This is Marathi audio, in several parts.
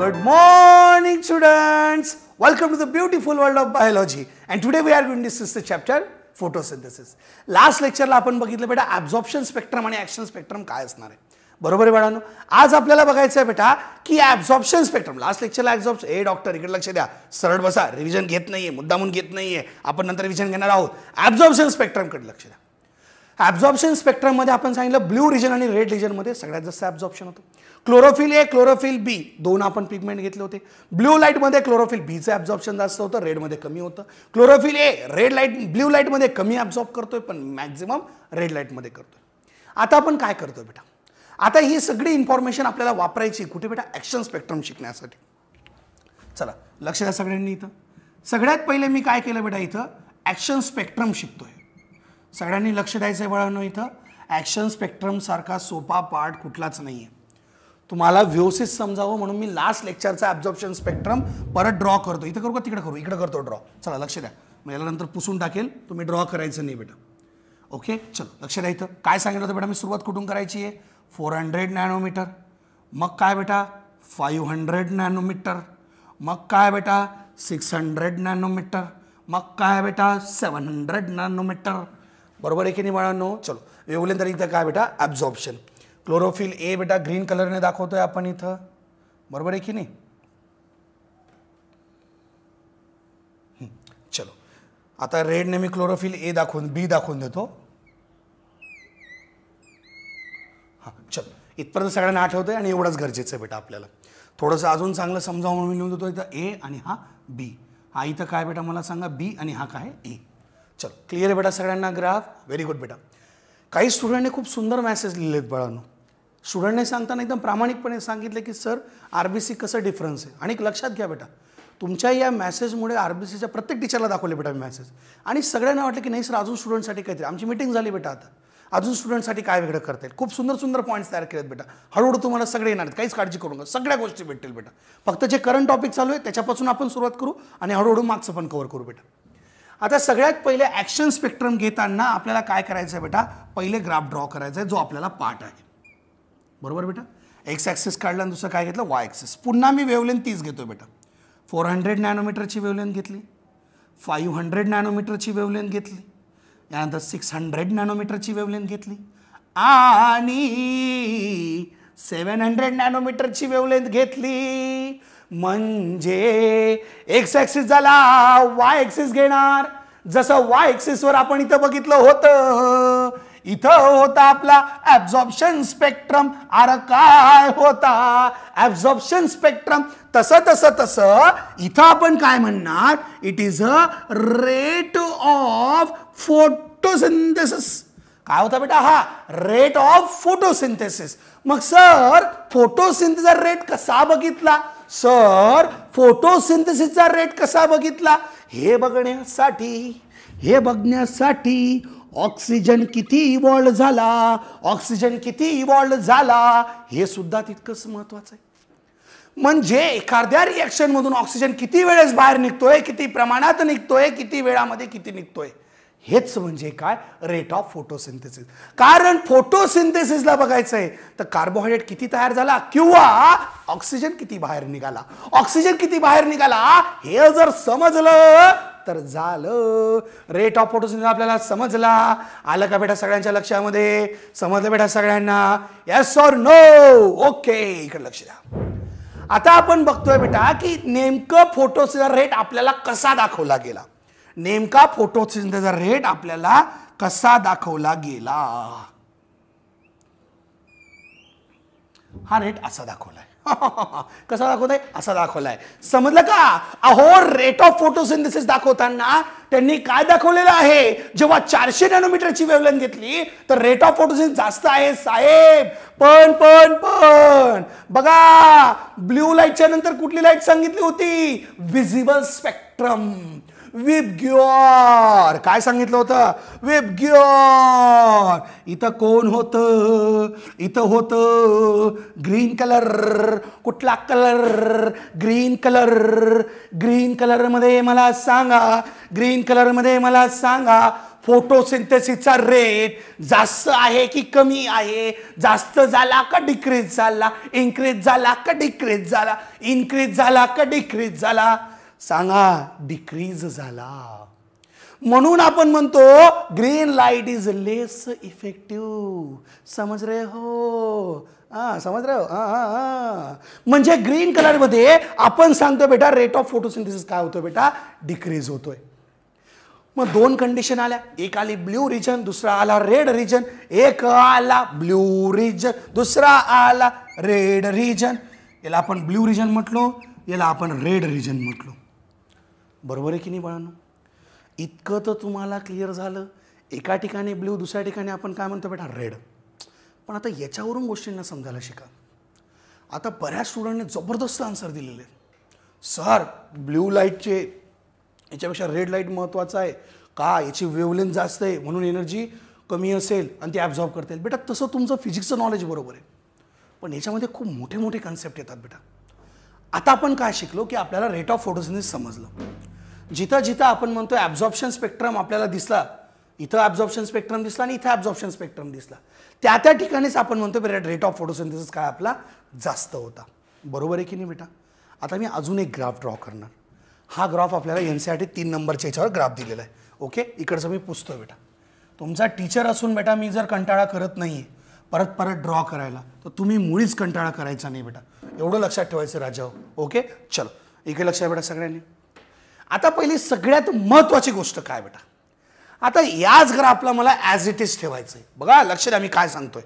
Good morning, students. Welcome to the beautiful world of biology. And today we are going to discuss the chapter photosynthesis. Last lecture ला आपण बघितलं बेटा absorption spectrum आणि action spectrum काय असणार आहे. बरोबर आहे बाळांनो. आज आपल्याला बघायचं आहे बेटा की absorption spectrum. लास्ट लेक्चरला absorption डॉक्टर इकडे लक्ष द्या. सरळ बसा. रिव्हिजन घेत नाहीये, मुद्दामून घेत नाहीये. आपण नंतर रिव्हिजन घेणार आहोत. absorption spectrum कडे लक्ष द्या. absorption spectrum मध्ये आपण सांगितलं ब्लू रिजन आणि रेड रिजन मध्ये सगळ्यात जास्त absorption होतं. क्लोरोफिल ए क्लोरोफिल बी दोन आपण पिगमेंट घेतले होते. ब्लू लाईट मध्ये क्लोरोफिल बी चे ॲब्झॉर्प्शन जास्त होतं, रेड मध्ये कमी होतं. Chlorophyll A red light blue light मध्ये कमी ॲब्झॉर्ब करतोय पण मॅक्झिमम रेड लाईट मध्ये करतोय. आता आपण काय करतोय बेटा, आता ही सगळी इन्फॉर्मेशन आपल्याला वापरायची कुठे बेटा, ॲक्शन स्पेक्ट्रम शिकण्यासाठी. चला लक्ष द्या सगळ्यांनी. इथं सगळ्यात पहिले मी काय केलं बेटा, इथं ॲक्शन स्पेक्ट्रम शिकतोय. सगळ्यांनी लक्ष द्यायचं आहे बाळांनो. इथं ॲक्शन स्पेक्ट्रम सारखा सोपा पार्ट कुठलाच नाहीये. तुम्हाला व्यवस्थित समजावं म्हणून मी लास्ट लेक्चरचा ॲब्झॉर्प्शन स्पेक्ट्रम परत ड्रॉ करतो. इथं करू का तिकडे करू, इकडे करतो ड्रॉ. चला लक्ष द्या, मग याला नंतर पुसून टाकेल, तुम्ही ड्रॉ करायचं नाही बेटा. ओके चलो लक्ष द्या. इथं काय सांगितलं होतं बेटा, मी सुरुवात कुठून करायची आहे, 400 नॅनोमीटर. मग काय बेटा 500 नॅनोमीटर. मग काय बेटा 600 नॅनोमीटर. मग काय बेटा 700 नॅनोमीटर. बरोबर आहे की नाही बाळांनो. चलो वेवलेंथ इथं काय बेटा ॲब्झॉर्प्शन. क्लोरोफिल ए बेटा ग्रीन कलरने दाखवतोय आपण इथं, बरोबर आहे की नाही. चलो आता रेडने मी क्लोरोफिल ए दाखवून बी दाखवून देतो. हां चलो इथपर्यंत सगळ्यांना आठवतंय आणि एवढंच गरजेचं आहे बेटा आपल्याला. थोडंसं अजून चांगलं समजावून म्हणून मी लिहून देतो इथं ए आणि हा बी. हा इथं काय बेटा मला सांगा बी आणि हा काय ए. चलो क्लिअर आहे बेटा सगळ्यांना ग्राफ. व्हेरी गुड बेटा. काही स्टुडंटने खूप सुंदर मॅसेज लिहिलेत बाळांनो. स्टुडंटने सांगताना एकदम प्रामाणिकपणे सांगितले की सर आरबीसी कसं डिफरन्स आहे. आणि लक्षात घ्या बेटा, तुमच्या या मॅसेजमुळे आरबीसीच्या प्रत्येक टीचरला दाखवले बेटा मॅसेज. आणि सगळ्यांना वाटलं की नाही सर अजून स्टुडंटसाठी काहीतरी. आमची मीटिंग झाली बेटा, आता अजून स्टुडंटसाठी काय वेगळं करता येईल. खूप सुंदर सुंदर पॉईंट्स तयार केलेत बेटा. हळूहळू तुम्हाला सगळे येणार आहेत, काहीच काळजी करू नका, सगळ्या गोष्टी भेटतील बेटा. फक्त जे करंट टॉपिक चालू आहे त्याच्यापासून आपण सुरुवात करू आणि हळूहळू मार्क्स पण कव्हर करू बेटा. आता सगळ्यात पहिले ॲक्शन स्पेक्ट्रम घेताना आपल्याला काय करायचं आहे बेटा, पहिले ग्राफ ड्रॉ करायचा आहे जो आपल्याला पार्ट आहे. बरोबर बेटा. एक्स ॲक्सिस काढला आणि दुसरं काय घेतलं वाय ॲक्सिस. पुन्हा मी वेवलेंथ 30 घेतोय बेटा. 400 नॅनोमीटरची वेवलेंथ घेतली, 500 नॅनोमीटरची वेवलेंथ घेतली, यानंतर 600 नॅनोमीटरची वेवलेंथ घेतली आणि 700 नॅनोमीटरची वेवलेंथ घेतली. म्हणजे एक्स ॲक्सिस झाला, वाय ॲक्सिस घेणार. जसं वाय ॲक्सिसवर आपण इथं बघितलं होतं, इथं होता आपला ॲब्झॉर्प्शन स्पेक्ट्रम. अरे काय होता ॲब्झॉर्प्शन स्पेक्ट्रम. तसं तसं तसं इथं आपण काय म्हणणार, it is a rate of photosynthesis. काय होता बेटा, हा रेट ऑफ फोटोसिंथेसिस. मग सर फोटोसिंथेसिसचा रेट कसा बघितला, सर फोटोसिंथेसिसचा रेट कसा बघितला, हे बघण्यासाठी ऑक्सिजन किती इव्हॉल्व झाला, ऑक्सिजन किती इव्हॉल्व झाला हे सुद्धा तितकंच महत्वाचं आहे. म्हणजे एखाद्या रिॲक्शन मधून ऑक्सिजन किती वेळेस बाहेर निघतोय, किती प्रमाणात निघतोय, किती वेळामध्ये किती निघतोय, हेच म्हणजे काय रेट ऑफ फोटोसिंथेसिस. कारण फोटोसिंथेसिसला बघायचं आहे तर कार्बोहायड्रेट किती तयार झाला किंवा ऑक्सिजन किती बाहेर निघाला. ऑक्सिजन किती बाहेर निघाला हे जर समजलं तर झालं. रेट ऑफ फोटोसिंथेसिस आपल्याला समजला. आलं का बेटा सगळ्यांच्या लक्षामध्ये, समजलं बेटा सगळ्यांना, येस ऑर नो. ओके इकडे लक्ष द्या. आता आपण बघतोय बेटा की नेमकं फोटोसिंथेसिसचा रेट आपल्याला कसा दाखवला गेला. नेमका फोटोसिंथेसिसचा रेट आपल्याला कसा दाखवला गेला, हा रेट असा दाखवलाय. कसा दाखवताय, असा दाखवलाय. समजलं का. अहो रेट ऑफ फोटोसिंथेसिस दाखवताना त्यांनी काय दाखवलेलं आहे, जेव्हा 400 नॅनोमीटरची वेवलेंथ घेतली तर रेट ऑफ फोटोसिंथेसिस जास्त आहे साहेब. पण पण पण बघा ब्ल्यू लाईटच्या नंतर कुठली लाईट सांगितली होती, विजिबल स्पेक्ट्रम. विबग्योर काय सांगितलं होतं, विबग्योर. इथं कोण होतं, इथं होतं ग्रीन कलर. कुठला colour, green colour. Green colour मध्ये मला सांगा, ग्रीन कलर मध्ये मला सांगा फोटोसिंथेसिसचा रेट जास्त आहे की कमी आहे, जास्त झाला का डिक्रीज झाला, इन्क्रीज झाला का डिक्रीज झाला, इन्क्रीज झाला का डिक्रीज झाला, सांगा डिक्रीज झाला. म्हणून आपण म्हणतो green light is less effective. समज रहे हो, समज रहे हो. म्हणजे ग्रीन कलर मध्ये आपण सांगतो बेटा रेट ऑफ फोटोसिंथेसिस काय होतो बेटा, डिक्रीज होतोय. मग दोन कंडिशन आल्या, एक आली ब्ल्यू रिजन, दुसरा आला रेड रिजन. एक आला ब्ल्यू रिजन, दुसरा आला रेड रिजन. याला आपण ब्ल्यू रिजन म्हटलो, याला आपण रेड रिजन म्हटलो. बरोबर आहे की नाही बाळांनो? इतकं तर तुम्हाला क्लिअर झालं. एका ठिकाणी ब्ल्यू, दुसऱ्या ठिकाणी आपण काय म्हणतो बेटा रेड. पण आता याच्यावरून गोष्टींना समजायला शिका. आता बऱ्याच स्टुडंटने जबरदस्त आन्सर दिलेले. सर ब्ल्यू लाईटचे याच्यापेक्षा रेड लाईट महत्त्वाचं आहे का, याची वेवलेंथ जास्त आहे म्हणून एनर्जी कमी असेल आणि ती ॲब्झॉर्ब करता येईल. बेटा तसं तुमचं फिजिक्सचं नॉलेज बरोबर आहे, पण याच्यामध्ये खूप मोठे मोठे कन्सेप्ट येतात बेटा. आता आपण काय शिकलो की आपल्याला रेट ऑफ फोटोसिंथेसिस समजलं. जिथं जिथं आपण म्हणतो ॲब्झॉर्प्शन स्पेक्ट्रम आपल्याला दिसला, इथं ॲब्झॉर्प्शन स्पेक्ट्रम दिसला आणि इथं ॲब्झॉर्प्शन स्पेक्ट्रम दिसला, त्या त्या ठिकाणीच आपण म्हणतो रेट ऑफ फोटोसिंथेसिस काय आपला जास्त होता. बरोबर आहे की नाही बेटा? आता मी अजून एक ग्राफ ड्रॉ करणार. हा ग्राफ आपल्याला NCERT 3 नंबरच्या याच्यावर ग्राफ दिलेला आहे. ओके, इकडचं मी पुसतो बेटा. तुमचा टीचर असून बेटा मी जर कंटाळा करत नाही परत परत ड्रॉ करायला, तर तुम्ही मुळीच कंटाळा करायचा नाही बेटा. एवढं लक्षात ठेवायचं राजा. ओके चलो, इकडे लक्ष आहे बेटा सगळ्यांनी. आता पहिली सगळ्यात महत्त्वाची गोष्ट काय बेटा, आता याच ग्राफला मला ॲज इट इज ठेवायचं आहे. बघा लक्ष द्या मी काय सांगतोय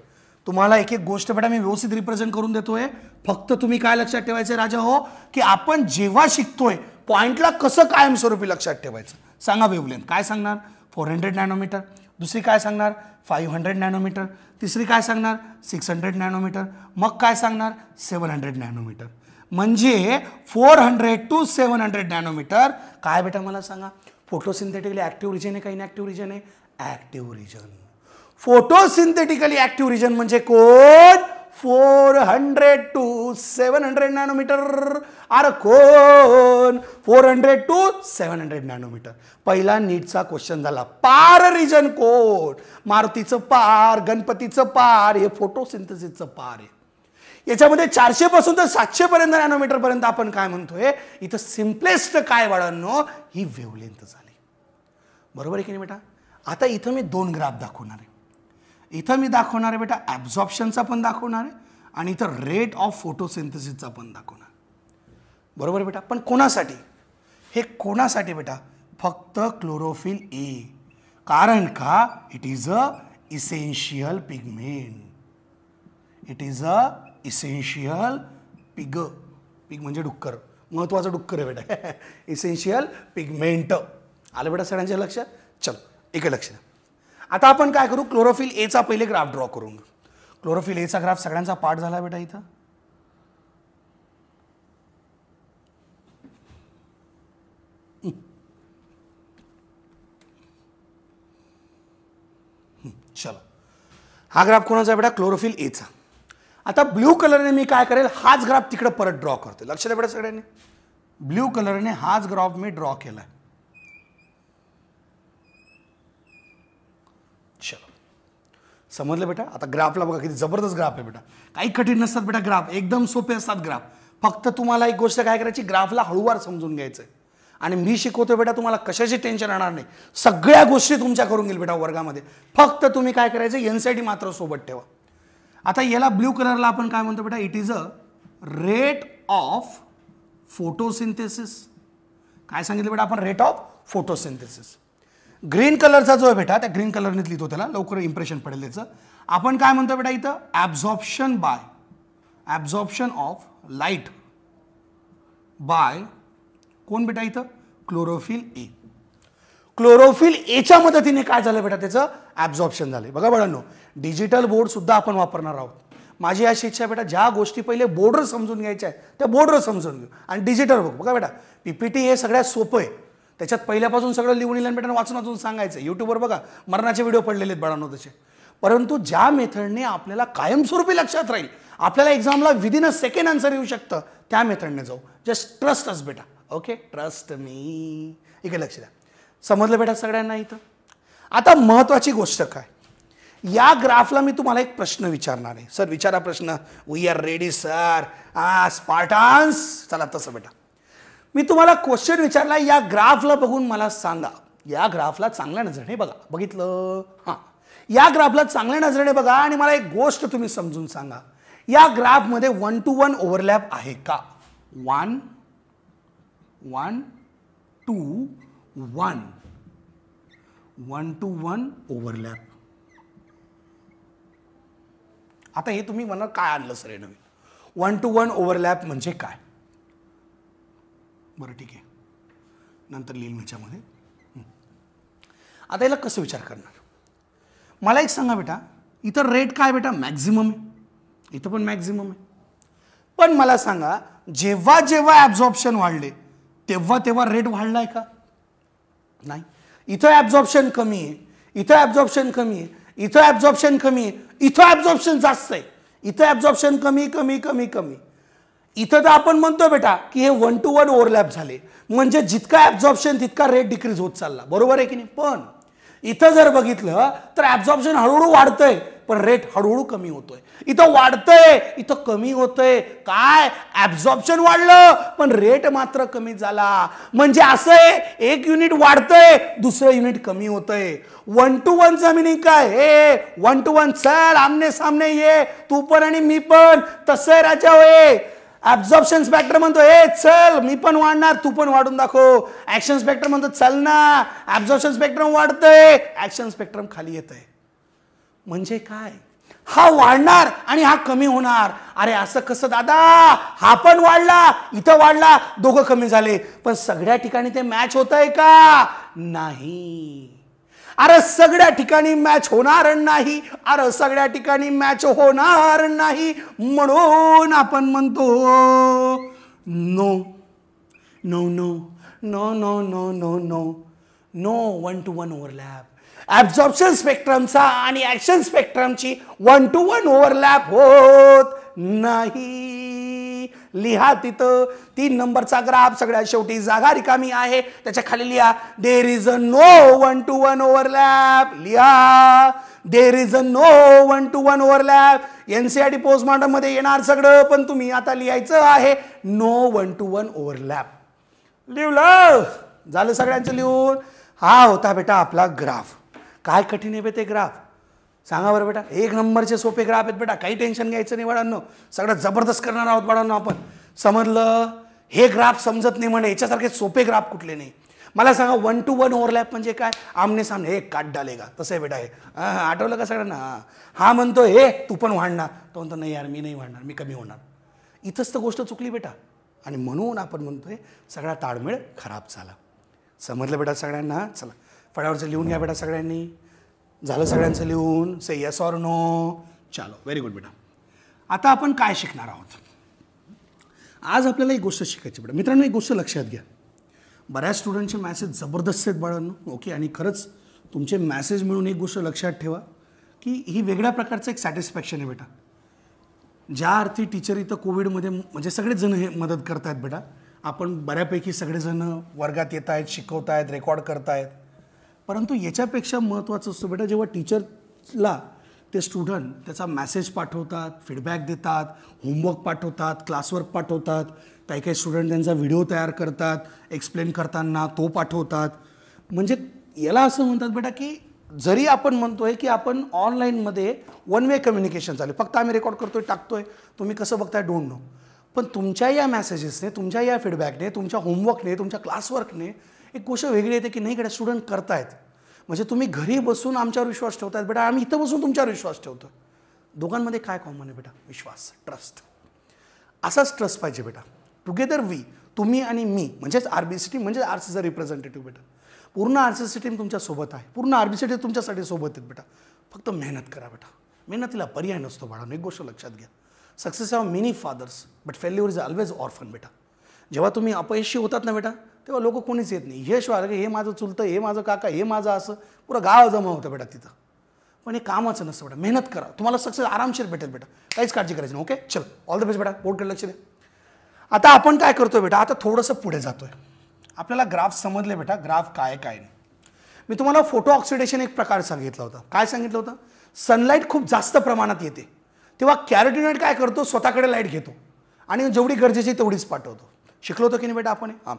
तुम्हाला. एक एक गोष्ट बेटा मी व्यवस्थित रिप्रेझेंट करून देतोय. फक्त तुम्ही काय लक्षात ठेवायचं राजा हो, की आपण जेव्हा शिकतोय पॉइंटला कसं कायमस्वरूपी लक्षात ठेवायचं. सांगा वेवलेंथ काय सांगणार 400 नॅनोमीटर, दुसरी काय सांगणार 500 नॅनोमीटर, तिसरी काय सांगणार 600 नॅनोमीटर, मग काय सांगणार 700 नॅनोमीटर. म्हणजे 400 to 700 नॅनोमीटर काय बेटा मला सांगा. फोटोसिंथेटिकली ॲक्टिव्ह रिजन आहे का इनॅक्टिव्ह रिजन आहे? Active region. Photosynthetically active region म्हणजे कोण? 400 to 700 नॅनोमीटर. अरे कोण? 400 to 700 नॅनोमीटर. पहिला नीटचा क्वेश्चन झाला. पार रिजन कोण? मारुतीचं पार, गणपतीचं पार, हे फोटोसिंथेसिसचं पार आहे. याच्यामध्ये 400 पासून तर 700 पर्यंत नॅनोमीटर पर्यंत आपण काय म्हणतोय, इथं सिम्पलेस्ट काय बाळांनो, ही वेवलेंथ झाली. बरोबर आहे की नाही बेटा? आता इथं मी दोन ग्राफ दाखवणार आहे. इथं मी दाखवणार आहे बेटा ॲब्झॉर्प्शनचा पण दाखवणार आहे आणि इथं रेट ऑफ फोटोसिंथेसिसचा पण दाखवणार. बरोबर बेटा? पण कोणासाठी? हे कोणासाठी बेटा? फक्त क्लोरोफिल ए. कारण का it is a essential pigment. It is a essential pig. Pig म्हणजे डुक्कर, महत्वाचं डुक्कर आहे बेटा. Essential pigment. आलं बेटा सगळ्यांच्या लक्षात? चल इकडे लक्ष द्या. आता आपण काय करू, क्लोरोफिल एचा पहिले ग्राफ ड्रॉ करून. क्लोरोफिल एचा ग्राफ सगळ्यांचा पाठ झाला बेटा इथं. चलो हा ग्राफ कोणाचा आहे बेटा? क्लोरोफिल एचा. आता ब्ल्यू कलरने मी काय करेल, हाच ग्राफ तिकडे परत ड्रॉ करतो. लक्ष द्या बेटा सगळ्यांनी. ब्ल्यू कलरने हाच ग्राफ मी ड्रॉ केलाय. चलो समजलं बेटा? आता ग्राफला बघा किती जबरदस्त ग्राफ आहे बेटा. काही कठीण नसतात बेटा ग्राफ, एकदम सोपे असतात ग्राफ. फक्त तुम्हाला एक गोष्ट काय करायची, ग्राफला हळूवार समजून घ्यायचं आहे. आणि मी शिकवतोय बेटा, तुम्हाला कशाची टेन्शन येणार नाही. सगळ्या गोष्टी तुमच्या करून घेईल बेटा वर्गामध्ये. फक्त तुम्ही काय करायचं, NCERT मात्र सोबत ठेवा. आता याला ब्ल्यू कलरला आपण काय म्हणतो बेटा? It is a rate of photosynthesis. काय सांगितलं बेटा आपण? Rate of photosynthesis. ग्रीन कलरचा जो आहे बेटा, त्या ग्रीन कलरनेच लिहितो त्याला, लवकर इम्प्रेशन पडेल त्याचं. आपण काय म्हणतो बेटा इथं? Absorption by, absorption of light by कोण बेटा इथं? Chlorophyll A. क्लोरोफिल एच्या मदतीने काय झालं बेटा? त्याचं ॲब्झॉर्प्शन झालं. बघा बाळांनो, डिजिटल बोर्ड सुद्धा आपण वापरणार आहोत. माझी अशी इच्छा बेटा, ज्या गोष्टी पहिले बोर्डर समजून घ्यायच्या आहेत त्या बोर्डर समजून घेऊ आणि डिजिटल बघ. बघा बेटा, PPT हे सगळ्यात सोपं आहे. त्याच्यात पहिल्यापासून सगळं लिहून लिहिलं बेटा, वाचून वाचून सांगायचं. यूट्यूबवर बघा मरणाचे व्हिडिओ पडलेले आहेत बाळांनो तसे. परंतु ज्या मेथडने आपल्याला कायमस्वरूपी लक्षात राहील, आपल्याला एक्झामला विदिन अ सेकंड आन्सर येऊ शकतं, त्या मेथडने जाऊ. जस्ट ट्रस्ट अस बेटा. Okay, trust me. इकडे लक्ष द्या. समजलं बेटा सगळ्यांना इथं? आता महत्वाची गोष्ट काय, या ग्राफला मी तुम्हाला एक प्रश्न विचारणार आहे. सर विचारा प्रश्न. We are ready sir. Spartans. चला तसं बेटा, मी तुम्हाला क्वेश्चन विचारला, या ग्राफला बघून मला सांगा, या ग्राफला चांगल्या नजरेने बघा. बघितलं? हां, या ग्राफला चांगल्या नजरेने बघा आणि मला एक गोष्ट तुम्ही समजून सांगा, या ग्राफमध्ये 1 to 1 ओव्हरलॅप आहे का? 1 to 1 1 to 1 ओव्हरलॅप. आता हे तुम्ही म्हणा काय आणलं सर हे नवीन? 1 to 1 ओव्हरलॅप म्हणजे काय? बरं ठीक आहे, नंतर लिहिल ह्याच्यामध्ये. आता याला कसं विचार करणार? मला एक सांगा बेटा, इथं रेट काय बेटा? मॅक्झिमम आहे. इथं पण मॅक्झिमम आहे. पण मला सांगा, जेव्हा जेव्हा ॲब्झॉर्प्शन वाढले तेव्हा तेव्हा रेट वाढलाय का? नाही. इथं ॲब्झॉर्प्शन कमी आहे, इथं ॲब्झॉर्प्शन कमी आहे, इथं ॲब्झॉर्प्शन कमी आहे, इथं ॲब्झॉर्प्शन जास्त आहे, इथं ॲब्झॉर्प्शन कमी कमी कमी कमी. इथं तर आपण म्हणतो बेटा की हे 1 to 1 ओव्हरलॅप झाले, म्हणजे जितका ॲब्झॉर्प्शन तितका रेट डिक्रीज होत चालला. बरोबर आहे की नाही? पण इथं जर बघितलं तर ॲब्झॉर्प्शन हळूहळू वाढतंय पण रेट हळूहळू कमी होतोय. इथं वाढतंय, इथं कमी होतंय. काय? ॲब्झॉर्प्शन वाढलं पण रेट मात्र कमी झाला. म्हणजे असं आहे, एक युनिट वाढतंय दुसरं युनिट कमी होतंय. 1 to 1 चा मिनिंग काय? हे 1 to 1 चल आमने सामने ये, तू पण आणि मी पण. तसं आहे राजा होय. ॲब्झॉर्प्शन स्पेक्ट्रम म्हणतो ए चल मी पण वाढणार, तू पण वाढून दाखव. ऍक्शन स्पेक्ट्रम म्हणतो चल ना, ॲब्झॉर्प्शन स्पेक्ट्रम वाढतंय, ऍक्शन स्पेक्ट्रम खाली येतंय. म्हणजे काय? हा वाढणार आणि हा कमी होणार. अरे असं कसं दादा? हा पण वाढला, इथं वाढला, दोघं कमी झाले, पण सगळ्या ठिकाणी ते मॅच होतंय का? नाही. अरे सगळ्या ठिकाणी मॅच होणार नाही. अरे सगळ्या ठिकाणी मॅच होणार नाही. म्हणून आपण म्हणतो no no no no no no no no no 1 to 1 overlap. Absorption स्पेक्ट्रमचा आणि ऍक्शन स्पेक्ट्रमची 1 to 1 ओव्हरलॅप होत नाही. लिहा तिथं 3 नंबरचा ग्राफ, सगळ्यात शेवटी जागा रिकामी आहे, त्याच्या खाली लिहा there is a no 1 to 1 overlap. लिहा there is a no 1 to 1 overlap. NCERT postmortem मध्ये येणार सगळं, पण तुम्ही आता लिहायचं आहे नो 1 to 1 ओव्हरलॅप. लिहलं? झालं सगळ्यांचं लिहून? हा होता बेटा आपला ग्राफ. काय कठीण आहे बे ते ग्राफ? सांगा बरं बेटा. 1 नंबरचे सोपे ग्राफ आहेत बेटा, काही टेन्शन घ्यायचं नाही बाळांनो. सगळं जबरदस्त करणार आहोत बाळांनो आपण. समजलं? हे ग्राफ समजत नाही म्हणे, याच्यासारखे सोपे ग्राफ कुठले नाही. मला सांगा 1 to 1 ओव्हरलॅप म्हणजे काय? आमने सामने हे काट डालेगा, तसं आहे बेटा. हे आठवलं का सगळ्यांना? हा म्हणतो हे तू पण वाढणार, तो म्हणतो नाही यार मी नाही वाढणार, मी कमी होणार. इथंच तर गोष्ट चुकली बेटा. आणि म्हणून आपण म्हणतोय सगळा ताळमेळ खराब झाला. समजलं बेटा सगळ्यांना? चला फटाफटचं लिहून घ्या बेटा सगळ्यांनी. झालं सगळ्यांचं लिहून? से येस ऑर नो? चलो व्हेरी गुड बेटा. आता आपण काय शिकणार आहोत? आज आपल्याला एक गोष्ट शिकायची बेटा. मित्रांनो एक गोष्ट लक्षात घ्या, बऱ्याच स्टुडंटचे मॅसेज जबरदस्त आहेत बाळांनो. ओके, आणि खरंच तुमचे मॅसेज मिळून एक गोष्ट लक्षात ठेवा की ही वेगळ्या प्रकारचं एक सॅटिस्फॅक्शन आहे बेटा. ज्या अर्थी टीचर इथं कोविडमध्ये म्हणजे सगळेच जण हे मदत करत आहेत बेटा. आपण बऱ्यापैकी सगळेजण वर्गात येत आहेत, शिकवत आहेत, रेकॉर्ड करतायत. परंतु याच्यापेक्षा महत्त्वाचं असतं बेटा, जेव्हा टीचरला ते स्टुडंट त्याचा मेसेज पाठवतात, फीडबॅक देतात, होमवर्क पाठवतात, क्लासवर्क पाठवतात, काही काही स्टुडंट त्यांचा व्हिडिओ तयार करतात, एक्सप्लेन करताना तो पाठवतात. म्हणजे याला असं म्हणतात बेटा की जरी आपण म्हणतोय की आपण ऑनलाईनमध्ये वन वे कम्युनिकेशन चालू, फक्त आम्ही रेकॉर्ड करतोय, टाकतोय, तुम्ही कसं बघताय डोंट नो, पण तुमच्या या मेसेजेसने, तुमच्या या फीडबॅकने, तुमच्या होमवर्कने, तुमच्या क्लासवर्कने एक गोष्ट वेगळी येते की नाही कडे स्टुडंट करतायत. म्हणजे तुम्ही घरी बसून आमच्यावर विश्वास ठेवतायत बेटा, आम्ही इथं बसून तुमच्यावर विश्वास ठेवतो. दोघांमध्ये काय कॉमन आहे बेटा? विश्वास, ट्रस्ट. असाच ट्रस्ट पाहिजे बेटा. टुगेदर वी, तुम्ही आणि मी, म्हणजेच RBC टीम, म्हणजे आरसीचा रिप्रेझेंटेटिव्ह बेटा. पूर्ण RCC टीम तुमच्यासोबत आहे, पूर्ण RBC टीम तुमच्यासाठी सोबत आहेत बेटा. फक्त मेहनत करा बेटा. मेहनतीला पर्याय नसतो बाळा. एक गोष्ट लक्षात घ्या, success have many fathers but failure is always orphan बेटा. जेव्हा तुम्ही अपयशी होतात ना बेटा, तेव्हा लोक कोणीच येत नाही. यश वाढलं की हे माझं चुलतं, हे माझं काका, हे माझं असं, पुरं गाव जमा होतं बेटा तिथं. पण हे कामाचं नसतं बेटा. मेहनत करा, तुम्हाला सक्सेस आरामशीर भेटेल बेटा, काहीच काळजी करायची नाही. ओके, चल ऑल द बेस्ट बेटा. बोर्डकडे लक्ष द्या. आता आपण काय करतोय बेटा, आता थोडंसं पुढे जातोय. आपल्याला ग्राफ समजले बेटा, ग्राफ काय काय नाही. मी तुम्हाला फोटो ऑक्सिडेशन एक प्रकार सांगितला होता. काय सांगितलं होतं? सनलाईट खूप जास्त प्रमाणात येते तेव्हा कॅरोटिनॉइड काय करतो, स्वतःकडे लाईट घेतो आणि जेवढी गरजेची तेवढीच पाठवतो. शिकलो होतो की नाही बेटा आपण? हां.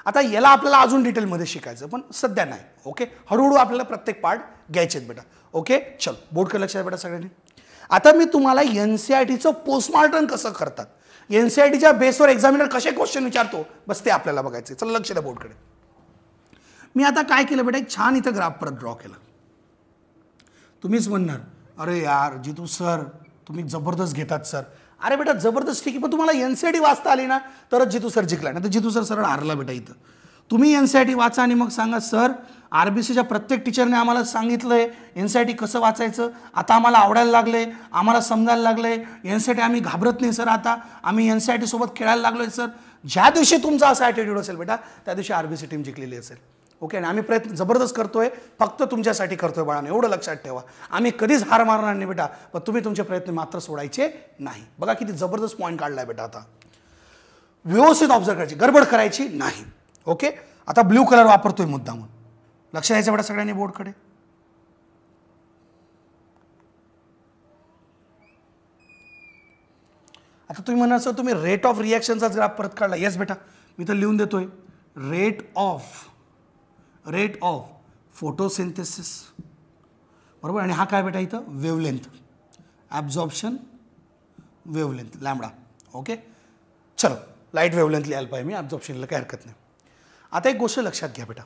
आता याला आपल्याला अजून डिटेलमध्ये शिकायचं, पण सध्या नाही. ओके, हळूहळू आपल्याला प्रत्येक पार्ट घ्यायचे आहेत बेटा. ओके, चल बोर्ड लक्षात आहे बेटा सगळ्यांनी. आता मी तुम्हाला NCERTचं पोस्टमार्टम कसं करतात, NCERTच्या बेसवर एक्झामिनर कसे क्वेश्चन विचारतो, बस ते आपल्याला बघायचे. चला लक्ष द्या बोर्डकडे. मी आता काय केलं बेटा, एक छान इथं ग्राफ परत ड्रॉ केला. तुम्हीच म्हणणार अरे यार जितू सर तुम्ही जबरदस्त घेतात सर. अरे बेटा जबरदस्त ठीक आहे, पण तुम्हाला NCERT वाचता आली ना तरच जितू सर जिंकला, नाही तर जितू सर सरळ हारला बेटा. इथं तुम्ही NCERT वाचा आणि मग सांगा सर RBCच्या प्रत्येक टीचरने आम्हाला सांगितलंय NCERT कसं वाचायचं, आता आम्हाला आवडायला लागले, आम्हाला समजायला लागले, NCERT आम्ही घाबरत नाही सर, आता आम्ही NCERT सोबत खेळायला लागलोय सर. ज्या दिवशी तुमचा असा ॲटिट्यूड असेल बेटा त्या दिवशी RBC टीम जिंकलेली असेल. ओके, आणि आम्ही प्रयत्न जबरदस्त करतोय, फक्त तुमच्यासाठी करतोय बाळाने, एवढं लक्षात ठेवा. आम्ही कधीच हार मारणार नाही बेटा, पण तुम्ही तुमचे प्रयत्न मात्र सोडायचे नाही. बघा किती जबरदस्त पॉईंट काढलाय बेटा. आता व्यवस्थित ऑब्झर्व करायची, गडबड करायची नाही. ओके, आता ब्ल्यू कलर वापरतोय मुद्दा म्हणून लक्ष द्यायचं बेटा सगळ्यांनी बोर्डकडे. आता तुम्ही म्हणा सर तुम्ही रेट ऑफ रिॲक्शनचाच ग्राफ परत काढला. येस बेटा, मी तर लिहून देतोय रेट ऑफ फोटोसिंथेसिस, बरोबर. आणि हा काय बेटा इथं wavelength, absorption wavelength lambda. Okay, चलो लाईट वेवलेंथ लिहायला पाहिजे मी, ॲब्झॉर्प्शनला काही हरकत नाही. आता एक गोष्ट लक्षात घ्या बेटा,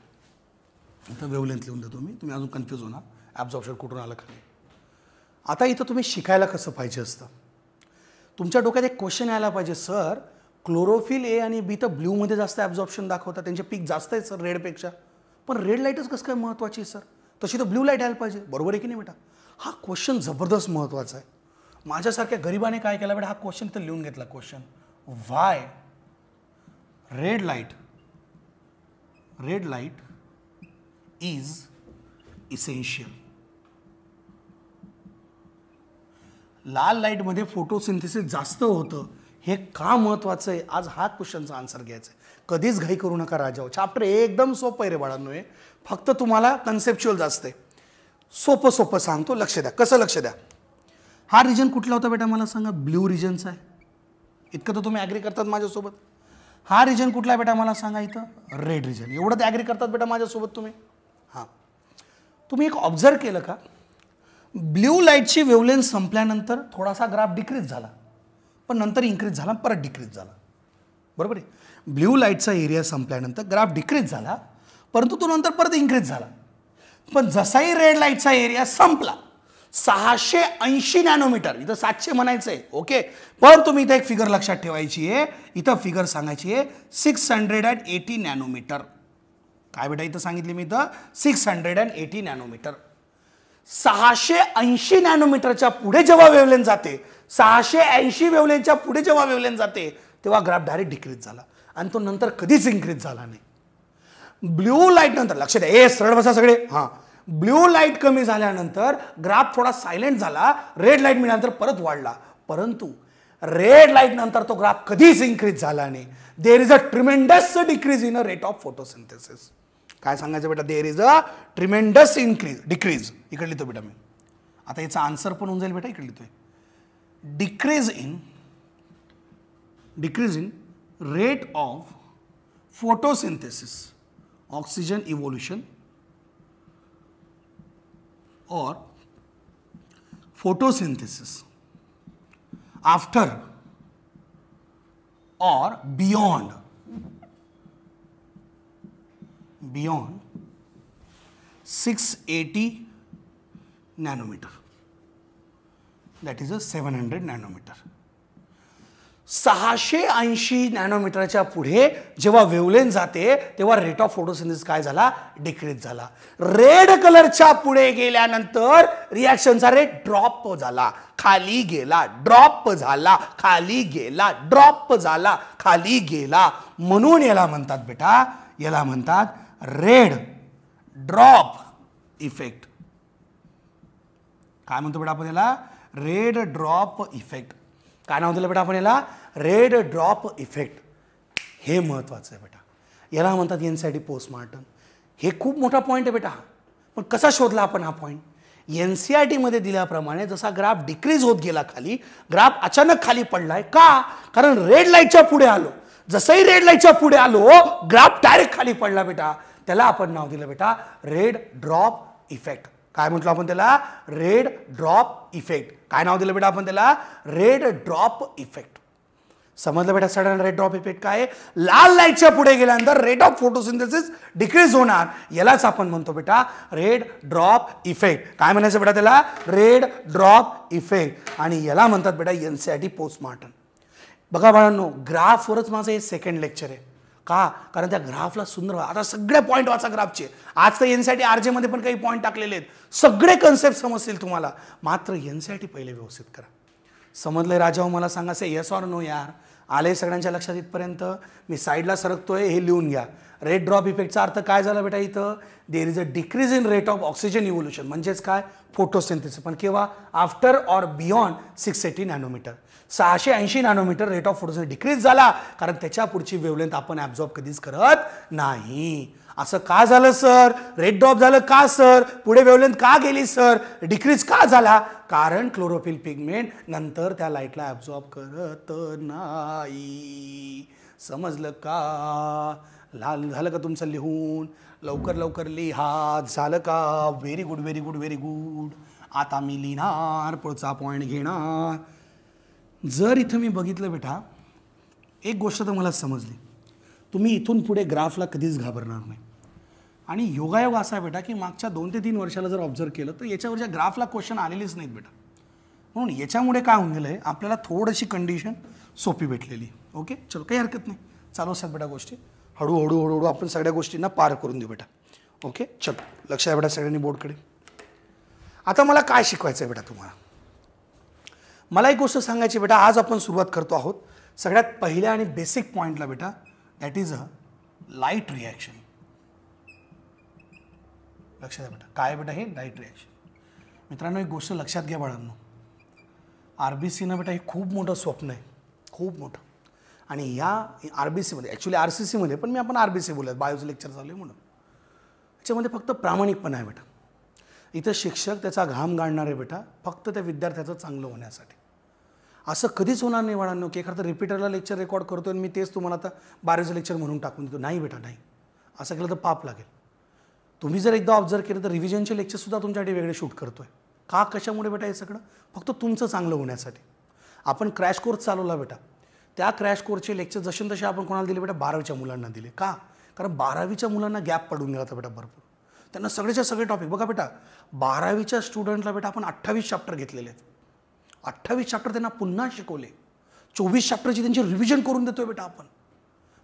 इथं वेवलेंथ लिहून देतो मी, तुम्ही अजून कन्फ्यूज होणार ॲब्झॉर्प्शन कुठून आलं खाली. आता इथं तुम्ही शिकायला कसं पाहिजे असतं, तुमच्या डोक्यात एक क्वेश्चन यायला पाहिजे सर क्लोरोफिल A आणि B तर ब्ल्यूमध्ये जास्त ॲब्झॉर्प्शन दाखवतात, त्यांचे पीक जास्त आहे सर रेडपेक्षा, पण रेड लाईटच कसं काय महत्त्वाची आहे सर, तशी तर ब्ल्यू लाईट यायला पाहिजे, बरोबर आहे की नाही बेटा. हा क्वेश्चन जबरदस्त महत्त्वाचा आहे. माझ्यासारख्या गरिबाने काय केला बेटा, हा क्वेश्चन तर लिहून घेतला question, Y red light is essential. लाल लाईटमध्ये फोटोसिंथेसिस जास्त होतं, हे का महत्त्वाचं आहे, आज हा क्वेश्चनचा आन्सर घ्यायचा आहे. कधीच घाई करू नका राजाओ, चॅप्टर एकदम सोपं आहे रे बाळांनो, फक्त तुम्हाला कन्सेप्च्युअल जास्त आहे. सोपं सांगतो, लक्ष द्या. कसं लक्ष द्या, हा रिजन कुठला होता बेटा मला सांगा, ब्ल्यू रिजनचा आहे, इतकं तर तुम्ही ॲग्री करतात माझ्यासोबत. हा रिजन कुठला आहे बेटा मला सांगा, इथं रेड रिजन, एवढं ते ॲग्री करतात बेटा माझ्यासोबत तुम्ही. हां, तुम्ही एक ऑब्झर्व केलं का, ब्ल्यू लाईटची वेवलेंथ संपल्यानंतर थोडासा ग्राफ डिक्रीज झाला, पण नंतर इन्क्रीज झाला, परत डिक्रीज झाला, बरोबर आहे. ब्ल्यू लाईटचा एरिया संपल्यानंतर ग्राफ डिक्रीज झाला, परंतु तो नंतर परत इन्क्रीज झाला. पण जसाही रेड लाईटचा एरिया संपला 680 नॅनोमीटर, इथं 700 म्हणायचं आहे. ओके, पण तुम्ही इथं एक फिगर लक्षात ठेवायची आहे, इथं फिगर सांगायची आहे 680 नॅनोमीटर. काय बेटा इथं सांगितले मी, इथं 680 नॅनोमीटर. 680 नॅनोमीटरच्या पुढे जेव्हा वेवलेंथ जाते, 680 वेवलेंथच्या पुढे जेव्हा वेवलेंथ जाते तेव्हा ग्राफ डायरेक्ट डिक्रीज झाला आणि तो नंतर कधीच इन्क्रीज झाला नाही. ब्ल्यू लाईट नंतर लक्ष द्या, ए सरळ बसा सगळे. हां, ब्ल्यू लाईट कमी झाल्यानंतर ग्राफ थोडा सायलेंट झाला, रेड लाईट मिळाल्यानंतर परत वाढला, परंतु रेड लाईट नंतर तो ग्राफ कधीच इन्क्रीज झाला नाही. There is a tremendous decrease in a rate of photosynthesis. काय सांगायचं बेटा, there is a tremendous decrease. इकडे लिहितो बेटा मी, आता याचा आन्सर पण होऊन जाईल बेटा, इकडे लिहितोय decrease in rate of photosynthesis, oxygen evolution or photosynthesis after or beyond 680 nanometer, that is a 700 nanometer. 680 नॅनोमीटरच्या पुढे जेव्हा वेवलेंथ जाते तेव्हा रेट ऑफ फोटोसिंथेसिस काय झाला, डिक्रीज झाला. रेड कलरच्या पुढे गेल्यानंतर रिॲक्शनचा रेट ड्रॉप झाला, खाली गेला, ड्रॉप झाला, खाली गेला, ड्रॉप झाला, खाली गेला. म्हणून याला म्हणतात बेटा, याला म्हणतात रेड ड्रॉप इफेक्ट. काय म्हणतो बेटा आपण याला, रेड ड्रॉप इफेक्ट. काय नाव दिलं बेटा आपण याला, रेड ड्रॉप इफेक्ट. हे महत्त्वाचं आहे बेटा, याला म्हणतात NCERT पोस्टमार्टम. हे खूप मोठा पॉईंट आहे बेटा. पण कसा शोधला आपण हा पॉईंट? NCERT मध्ये दिल्याप्रमाणे जसा ग्राफ डिक्रीज होत गेला खाली, ग्राफ अचानक खाली पडलाय का? कारण रेड लाईटच्या पुढे आलो. जसंही रेड लाईटच्या पुढे आलो ग्राफ डायरेक्ट खाली पडला बेटा. त्याला आपण नाव दिलं बेटा रेड ड्रॉप इफेक्ट. काय म्हटलं आपण त्याला? Red drop effect. काय नाव दिलं बेटा आपण त्याला? Red drop effect. समजलं बेटा? सडन रेड ड्रॉप इफेक्ट काय? लाल लाईटच्या पुढे गेल्यानंतर रेट ऑफ फोटोसिंथेसिस डिक्रीज होणार. यालाच आपण म्हणतो बेटा रेड ड्रॉप इफेक्ट. काय म्हणायचं बेटा त्याला? Red drop effect. आणि याला म्हणतात बेटा NCERT पोस्टमार्टम. बघा बाळांनो, ग्राफवरच माझं हे सेकंड लेक्चर आहे. का? कारण त्या ग्राफला सुंदर, आता सगळे पॉईंट वाचा ग्राफचे. आज तर NCERT RJ मध्ये पण काही पॉईंट टाकलेले आहेत. सगळे कन्सेप्ट समजतील तुम्हाला. मात्र NCERT पहिले व्यवस्थित करा. समजलंय राजाओ? मला सांगायचं येस ऑर नो यार? आले सगळ्यांच्या लक्षात इथपर्यंत? मी साईडला सरकतोय, हे लिहून घ्या. रेड ड्रॉप इफेक्टचा अर्थ काय झाला बेटा इथं? देर is a decrease in rate of oxygen evolution. म्हणजेच काय? फोटोसिंथेसिस. पण केव्हा? After or beyond 680 nanometre. 680 nanometre rate of photosynthesis decrease झाला, कारण त्याच्या पुढची वेवलेंथ आपण ॲब्झॉर्ब कधीच करत नाही. असं का झालं सर? रेड ड्रॉप झालं का सर? पुढे वेवलेंथ का गेली सर? डिक्रीज का झाला? कारण क्लोरोफिल पिगमेंट नंतर त्या लाईटला ॲब्झॉर्ब करत नाही. समजलं का? लाल झालं का तुमचं लिहून? लवकर लवकर लिहा. झालं का? Very good very good very good. आता मी लिहिणार, पुढचा पॉईंट घेणार. जर इथं मी बघितलं बेटा, एक गोष्ट तर मला समजली, तुम्ही इथून पुढे ग्राफला कधीच घाबरणार नाही. आणि योगायोग असा बेटा की मागच्या 2 ते 3 वर्षाला जर ऑब्झर्व केलं तर याच्यावरच्या ग्राफला क्वेश्चन आलेलेच नाहीत बेटा. म्हणून याच्यामुळे काय होऊन गेलं आहे, आपल्याला थोडीशी कंडिशन सोपी भेटलेली. ओके चलो, काही हरकत नाही, चालू असतात बेटा गोष्टी. हळूहळू हळूहळू आपण सगळ्या गोष्टींना पार करून देऊ बेटा. ओके चलो, लक्ष आहे बेटा सगळ्यांनी बोर्डकडे. आता मला काय शिकवायचं आहे बेटा तुम्हाला? मला एक गोष्ट सांगायची बेटा. आज आपण सुरुवात करतो आहोत सगळ्यात पहिल्या आणि बेसिक पॉईंटला बेटा. That is a light reaction. लक्षात आहे बेटा, काय बेटा हे? Light reaction. मित्रांनो, एक गोष्ट लक्षात घ्या बाळांनो, RBCनं बेटा हे खूप मोठं स्वप्न आहे, खूप मोठं. आणि या RBCमध्ये, ॲक्च्युली RCCमध्ये, पण मी आपण RBC बोलूयात, बायोचं लेक्चर चालू आहे म्हणून. याच्यामध्ये फक्त प्रामाणिकपणा आहे बेटा. इथं शिक्षक त्याचा घाम गाळणार आहे बेटा फक्त त्या विद्यार्थ्याचं चांगलं होण्यासाठी. असं कधीच होणार नाही बाळांनो की एखादं रिपीटरला लेक्चर रेकॉर्ड करतो आणि मी तेच तुम्हाला आता 12वीचं लेक्चर म्हणून टाकून देतो. नाही बेटा, नाही. असं केलं तर पाप लागेल. तुम्ही जर एकदा ऑब्झर्व केलं तर रिव्हिजनचे लेक्चरसुद्धा तुमच्यासाठी वेगळे शूट करतोय. का? कशामुळे बेटा? हे सगळं फक्त तुमचं चांगलं होण्यासाठी. आपण क्रॅश कोर्स चालवला बेटा. त्या क्रॅश कोर्सचे लेक्चर जसे तसे आपण कोणाला दिले बेटा? 12वीच्या मुलांना दिले. का? कारण 12वीच्या मुलांना गॅप पडून गेला होता बेटा भरपूर. त्यांना सगळेच्या सगळे टॉपिक बघा बेटा. 12वीच्या स्टुडंटला बेटा आपण 28 चॅप्टर घेतलेले आहेत. 28 चॅप्टर त्यांना पुन्हा शिकवले. 24 चॅप्टरची त्यांची रिव्हिजन करून देतोय बेटा आपण.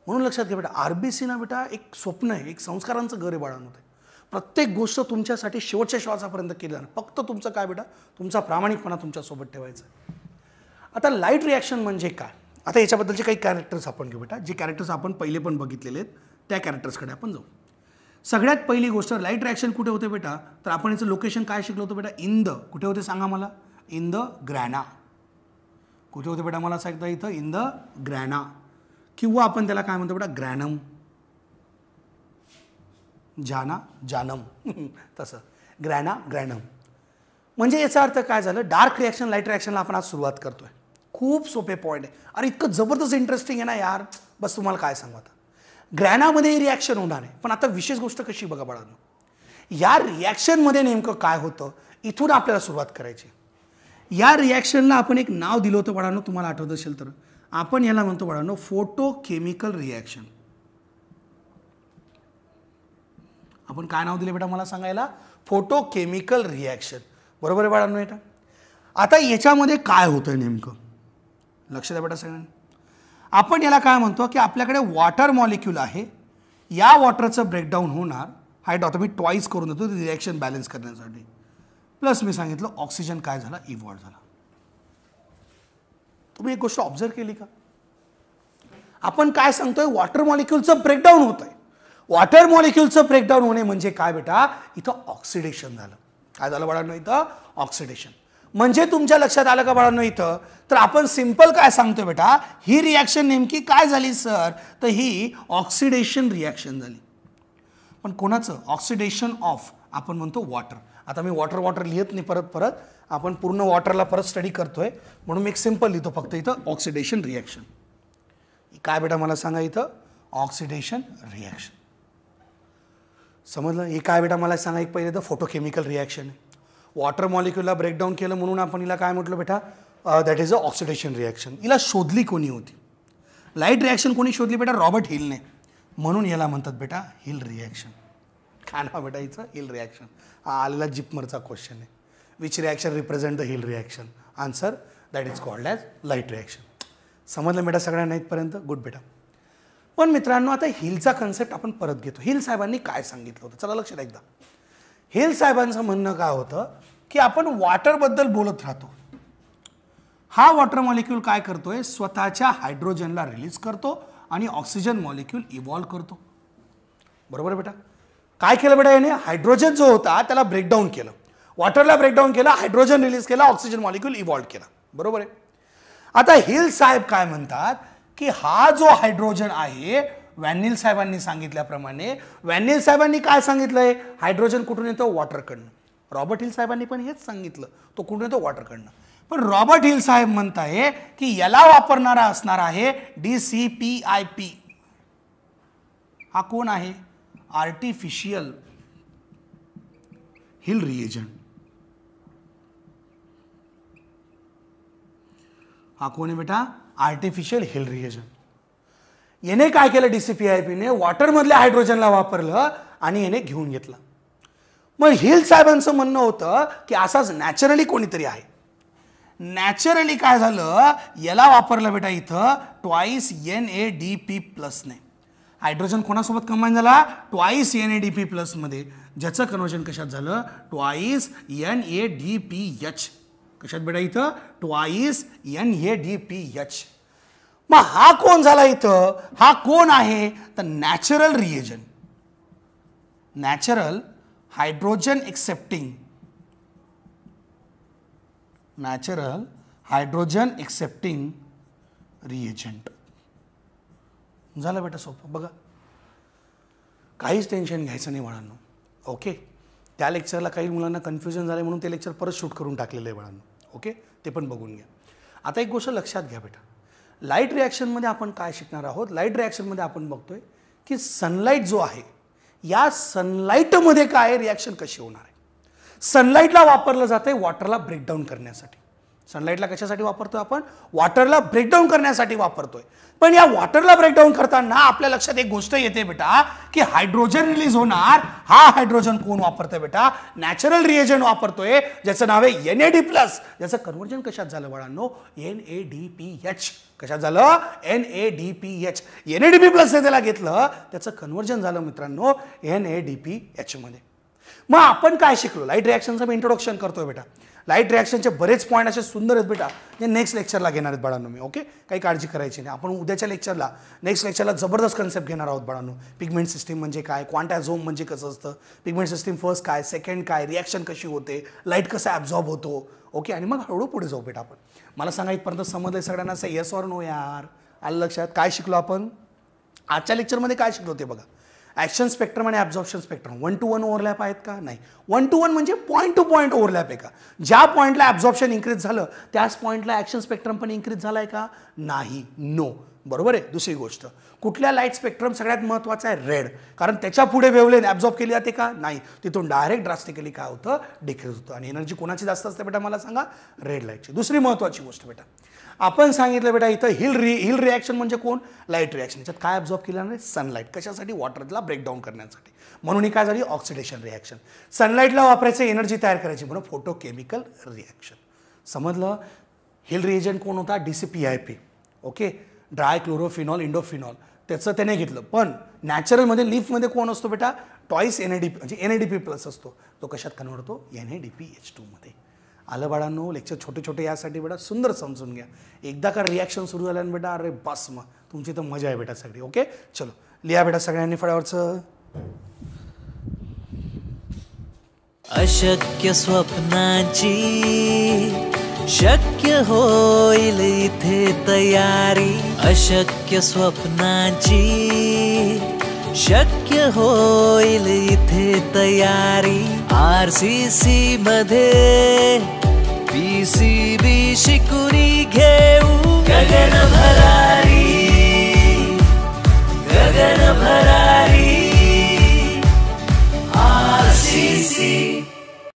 म्हणून लक्षात घ्या बेटा, RBCना बेटा एक स्वप्न आहे, एक संस्कारांचं घर आहे बाळांनो. प्रत्येक गोष्ट तुमच्यासाठी शेवटच्या श्वासापर्यंत केली जाणार. फक्त तुमचं काय बेटा? तुमचा प्रामाणिकपणा तुमच्यासोबत ठेवायचा. आता लाईट रिॲक्शन म्हणजे काय? आता याच्याबद्दलचे काही कॅरेक्टर्स आपण घेऊ बेटा. जे कॅरेक्टर्स आपण पहिले पण बघितलेले आहेत त्या कॅरेक्टर्सकडे आपण जाऊ. सगळ्यात पहिली गोष्ट, लाईट रिॲक्शन कुठे होते बेटा? तर आपण याचं लोकेशन काय शिकलो होतं बेटा? इन द, कुठे होते सांगा मला? In the grana. कुठे होते बेटा मला सांगता? इथं इन द ग्रॅना, किंवा आपण त्याला काय म्हणतो बेटा? ग्रॅनम, जाना, जानम, तसं ग्रॅना, ग्रॅनम. म्हणजे याचा अर्थ काय झालं? डार्क रिॲक्शन लाईट रिॲक्शनला आपण आज सुरुवात करतोय. खूप सोपे पॉईंट आहे. अरे इतकं जबरदस्त इंटरेस्टिंग आहे ना यार, बस तुम्हाला काय सांगू. आता ग्रॅनामध्ये रिॲक्शन होणार आहे, पण आता विशेष गोष्ट कशी बघा बाळांनो, या रिॲक्शनमध्ये नेमकं काय होतं इथून आपल्याला सुरुवात करायची. या रिॲक्शनला आपण एक नाव दिलं होतं बाळांनो, तुम्हाला आठवत असेल तर. आपण याला म्हणतो बाळांनो फोटोकेमिकल रिॲक्शन. आपण काय नाव दिले बेटा मला सांगायला? Photochemical reaction. बरोबर आहे बाळांनो बेटा. आता याच्यामध्ये काय होतं नेमकं लक्षात द्या बेटा सगळ्यांनी. आपण याला काय म्हणतो की आपल्याकडे वॉटर मॉलिक्यूल आहे, या वॉटरचं ब्रेकडाऊन होणार. हाईट आता मी ट्वाईस करून देतो रिॲक्शन बॅलन्स करण्यासाठी. प्लस मी सांगितलं ऑक्सिजन काय झाला? इव्हॉल्व झाला. तुम्ही एक गोष्ट ऑब्झर्व केली का? आपण काय सांगतोय? वॉटर मॉलिक्यूलचं ब्रेकडाऊन होत आहे. वॉटर मॉलिक्यूलचं ब्रेकडाऊन होणे म्हणजे काय बेटा? इथं ऑक्सिडेशन झालं. काय झालं बाळांनो? इथं ऑक्सिडेशन. म्हणजे तुमच्या लक्षात आलं का बाळांनो इथं? तर आपण सिंपल काय सांगतोय बेटा, ही रिॲक्शन नेमकी काय झाली सर? तर ही ऑक्सिडेशन रिॲक्शन झाली. पण कोणाचं ऑक्सिडेशन ऑफ आपण म्हणतो वॉटर. आता मी वॉटर लिहित नाही परत आपण पूर्ण वॉटरला परत स्टडी करतोय म्हणून मी एक सिंपल लिहितो फक्त इथं ऑक्सिडेशन रिॲक्शन. काय बेटा मला सांगा इथं ऑक्सिडेशन रिॲक्शन. समजलं. हे काय बेटा मला सांगा एक पहिले तर फोटोकेमिकल रिॲक्शन आहे. वॉटर मॉलिक्यूलला ब्रेकडाऊन केलं म्हणून आपण हिला काय म्हटलं बेटा that is a oxidation reaction. हिला शोधली कोणी होती? लाईट रिॲक्शन कोणी शोधली बेटा? रॉबर्ट हिलने. म्हणून याला म्हणतात बेटा हिल रिॲक्शन. काय नाव बेटा हिचं? Hill reaction. हा आलेला जिपमरचा क्वेश्चन आहे. Which reaction represent the hill reaction? Answer that is called as light reaction. समजलं बेटा सगळ्यांना इथपर्यंत? गुड बेटा. पण मित्रांनो आता हिलचा कन्सेप्ट आपण परत घेतो. हिल साहेबांनी काय सांगितलं होतं? चला लक्षात एकदा. हिल साहेबांचं म्हणणं काय होतं की आपण वॉटरबद्दल बोलत राहतो. हा वॉटर मॉलिक्यूल काय करतोय? स्वतःच्या हायड्रोजनला रिलीज करतो आणि ऑक्सिजन मॉलिक्यूल इव्हॉल्व करतो. बरोबर बेटा. काय केलं बेटा याने? हायड्रोजन जो होता त्याला ब्रेकडाऊन केलं, वॉटरला ब्रेकडाऊन केलं, हायड्रोजन रिलीज केला, ऑक्सिजन मॉलिक्यूल इव्हॉल्व केला. बरोबर आहे. आता हिल साहेब काय म्हणतात की हा जो हायड्रोजन आहे वॅनिल साहेबांनी सांगितल्याप्रमाणे वॅनिल साहेबांनी काय सांगितलंय? हायड्रोजन कुठून येतो? वॉटरकडनं. रॉबर्ट हिल साहेबांनी पण हेच सांगितलं, तो कुठून येतो? वॉटरकडनं. पण रॉबर्ट हिल साहेब म्हणताय की याला वापरणारा असणार आहे DCPIP. हा कोण आहे? Artificial hill reagent. हा कोण आहे बेटा? Artificial hill reagent. याने काय केलं? DCPIPने वॉटरमधल्या हायड्रोजनला वापरलं आणि याने घेऊन घेतलं. मग हिल साहेबांचं म्हणणं होतं की असाच नॅचरली कोणीतरी आहे. नॅचरली काय झालं? याला वापरलं बेटा इथं ट्वाईस NADP+ ने. हायड्रोजन कोणासोबत कंबाईन झाला? ट्वाईस NADP+ मध्ये. ज्याचं कन्वर्जन कशात झालं? Twice NADPH. कशात बेटा इथं? Twice NADPH. मग हा कोण झाला इथं? हा कोण आहे? तर natural reagent, natural hydrogen accepting, natural hydrogen accepting reagent. झालं बेटा सोपं. बघा काहीच टेन्शन घ्यायचं नाही बाळांनो. ओके. त्या लेक्चरला काही मुलांना कन्फ्युजन झाले म्हणून ते लेक्चर परत शूट करून टाकलेलं आहे बाळांनो. ओके. ते पण बघून घ्या. आता एक गोष्ट लक्षात घ्या बेटा, लाईट रिॲक्शनमध्ये आपण काय शिकणार आहोत? लाईट रिॲक्शनमध्ये आपण बघतोय की सनलाईट जो आहे या सनलाईटमध्ये काय रिॲक्शन कशी होणार आहे. सनलाईटला वापरलं जातंय वॉटरला ब्रेकडाऊन करण्यासाठी. सनलाईटला कशासाठी वापरतोय आपण? वॉटरला ब्रेकडाऊन करण्यासाठी वापरतोय. पण या वॉटरला ब्रेकडाऊन करताना आपल्या लक्षात एक गोष्ट येते बेटा की हायड्रोजन रिलीज होणार. हा हायड्रोजन कोण वापरतोय बेटा? नॅचरल रिएजंट वापरतोय ज्याचं नाव आहे NAD+. ज्याचं कन्वर्जन कशात झालं बाळांनो? NADPH. कशात झालं? NADPH. NADP+ ने त्याला घेतलं, त्याचं कन्वर्जन झालं मित्रांनो NADPH मध्ये. मग आपण काय शिकलो? लाईट रिॲक्शनचं मी इंट्रोडक्शन करतोय बेटा. लाईट रिॲक्शनचे बरेच पॉईंट असे सुंदर आहेत बेटा, जे नेक्स्ट लेक्चरला घेणार आहेत बाळांनो मी. ओके. काही काळजी करायची नाही. आपण उद्याच्या लेक्चरला नेक्स्ट लेक्चरला जबरदस्त कन्सेप्ट घेणार आहोत बाळांनो. पिगमेंट सिस्टीम म्हणजे काय, क्वांटाझोम म्हणजे कसं असतं, पिगमेंट सिस्टीम फर्स्ट काय, सेकंड काय, रिॲक्शन कशी होते, लाईट कसं ॲब्झॉर्ब होतो. ओके. आणि मग हळूहळू पुढे जाऊ बेटा. आपण मला सांगा इथपर्यंत समजलंय सगळ्यांना? से येस ऑर नो यार? आलं लक्षात? काय शिकलो आपण आजच्या लेक्चरमध्ये? काय शिकलो ते बघा. ॲक्शन स्पेक्ट्रम आणि ॲब्झॉर्प्शन स्पेक्ट्रम 1 to 1 ओव्हरलॅप आहेत का? नाही. 1 to 1 म्हणजे पॉईंट टू पॉईंट ओव्हरलॅप आहे का? ज्या पॉईंटला ॲब्झॉर्प्शन इन्क्रीज झालं त्याच पॉईंटला ॲक्शन स्पेक्ट्रम पण इन्क्रीज झालाय का? नाही. नो. बरोबर आहे. दुसरी गोष्ट, कुठल्या लाईट स्पेक्ट्रम सगळ्यात महत्त्वाचा आहे? रेड. कारण त्याच्या पुढे वेव्हलेंथ ॲब्झॉर्ब केली जाते का? नाही. तिथून डायरेक्ट ड्रास्टिकली काय होतं? डिक्रीज होतं. आणि एनर्जी कोणाची जास्त असते बेटा मला सांगा? रेड लाईटची. दुसरी महत्त्वाची गोष्ट बेटा आपण सांगितलं बेटा इथं हिल रिॲक्शन म्हणजे कोण? Light reaction. याच्यात काय ॲब्झॉर्ब केलं नाही? सनलाईट. कशासाठी? वॉटरला ब्रेकडाऊन करण्यासाठी. म्हणून ही काय झाली? Oxidation reaction. सनलाईटला वापरायचं एनर्जी तयार करायची म्हणून फोटोकेमिकल रिॲक्शन. समजलं? हिल रिएजंट कोण होता? DCPIP. Okay. Dichlorophenol indophenol. त्याचं त्याने घेतलं. पण नॅचरलमध्ये लीफमध्ये कोण असतो बेटा? ट्वाईस NADP म्हणजे NADP+ असतो. तो कशात कन्वर्ट होतो? NADPH2 मध्ये. आलं बाळांनो? लेक्चर छोटे छोटे यासाठी बेटा सुंदर समजून घ्या. एकदा का रिॲक्शन सुरू झाल्यानं बेटा अरे बस मग तुमची तर मजा आहे बेटा सगळी. ओके. चलो लिहा बेटा सगळ्यांनी फळावरचं. अशक्य स्वप्नाची शक्य होईल इथे तयारी. अशक्य स्वप्नाची शक्य होईल इथे तयारी RCC मध्ये PCB शिकुरी घेऊ